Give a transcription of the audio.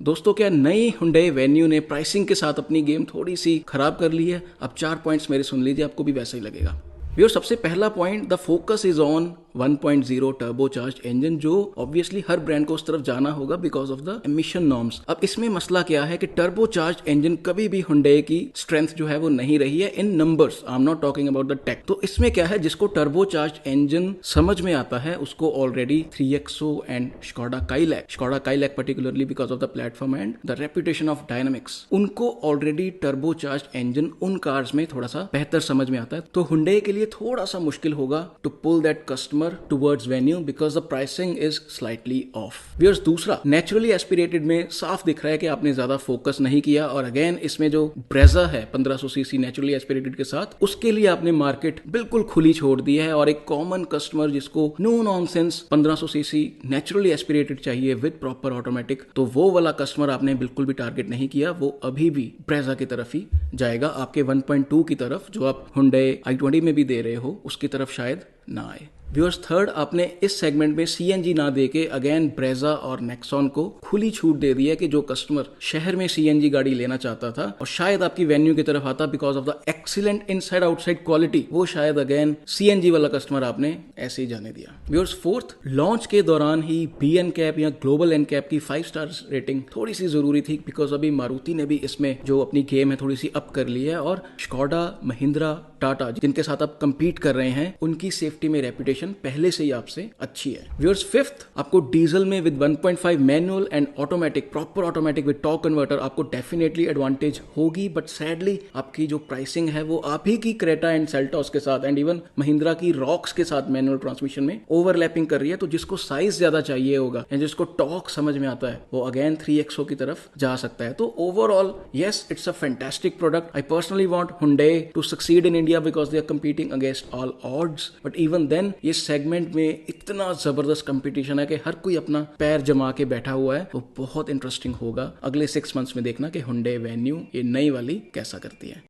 दोस्तों क्या नई Hyundai Venue ने प्राइसिंग के साथ अपनी गेम थोड़ी सी खराब कर ली है? अब 4 पॉइंट्स मेरे सुन लीजिए, आपको भी वैसा ही लगेगा। व्यूअर्स, सबसे पहला point, the focus is on 1.0 turbocharged engine, जो ऑब्वियसली हर ब्रांड को उस तरफ जाना होगा because of the emission norms. अब इसमें मसला क्या है कि टर्बोचार्ज्ड इंजन कभी भी Hyundai की स्ट्रेंथ जो है वो नहीं रही है in numbers. I am not talking about the tech. तो इसमें क्या है, जिसको टर्बोचार्ज्ड इंजन समझ में आता है उसको already 3XO and Skoda Kailak particularly because of the platform and the reputation of dynamics, उनको ऑलरेडी टर्बोचार्ज्ड इंजन उन कार्स में थोड़ा सा बेहतर समझ में आता है। तो Hyundai के लिए थोड़ा सा मुश्किल होगा to pull that customer towards Venue because the pricing is slightly off. Viewers, दूसरा, नेचुरली एस्पिरेटेड में साफ दिख रहा है कि आपने ज्यादा फोकस नहीं किया, और अगेन इसमें जो Brezza है 1500 सीसी नेचुरली एस्पिरेटेड के साथ, उसके लिए आपने मार्केट बिल्कुल खुली छोड़ दी है। और एक कॉमन कस्टमर जिसको no nonsense 1500 CC naturally aspirated चाहिए विद प्रॉपर ऑटोमेटिक, तो वो वाला कस्टमर आपने बिल्कुल भी टारगेट नहीं किया। वो अभी भी Brezza की तरफ ही जाएगा, आपके 1.2 की तरफ जो आप Hyundai i20 में भी दे रहे हो उसकी तरफ शायद ना आए। व्यूअर्स, थर्ड, आपने इस सेगमेंट में CNG ना देके अगेन Brezza और Nexon को खुली छूट दे दी है कि जो कस्टमर शहर में CNG गाड़ी लेना चाहता था और शायद आपकी Venue की तरफ आता because of the excellent inside outside quality, वो शायद अगेन CNG वाला कस्टमर आपने ऐसे ही जाने दिया। व्यूअर्स, फोर्थ, लॉन्च के दौरान ही B NCAP या ग्लोबल NCAP की 5 स्टार्स रेटिंग थोड़ी सी जरूरी थी बिकॉज अभी मारुति ने भी इसमें जो अपनी गेम है थोड़ी सी अप कर ली है, और Skoda, Mahindra, टाटा जिनके साथ आप कंपीट कर रहे हैं उनकी सेफ्टी में रेपुटेशन पहले से ही आपसे अच्छी है। व्यूअर्स, फिफ्थ, आपको डीजल में with 1.5 manual and automatic, proper automatic with torque converter आपको डेफिनेटली एडवांटेज होगी, बट सैडली आपकी जो प्राइसिंग है वो आप ही की क्रेटा एंड सेल्टॉस के साथ एंड इवन महिंद्रा की रॉक्स के साथ मैनुअल ट्रांसमिशन में ओवरलैपिंग कर रही है। तो जिसको साइज ज्यादा चाहिए होगा या जिसको टॉर्क समझ में आता है वो अगेन 3XO की तरफ जा सकता है। तो overall yes, it's a fantastic product. I personally want Hyundai to succeed in India because they are competing against all odds, but even then ये सेगमेंट में इतना जबरदस्त कंपटीशन है कि हर कोई अपना पैर जमा के बैठा हुआ है। तो बहुत इंटरेस्टिंग होगा अगले 6 मंथ्स में देखना कि Hyundai Venue ये नई वाली कैसा करती है।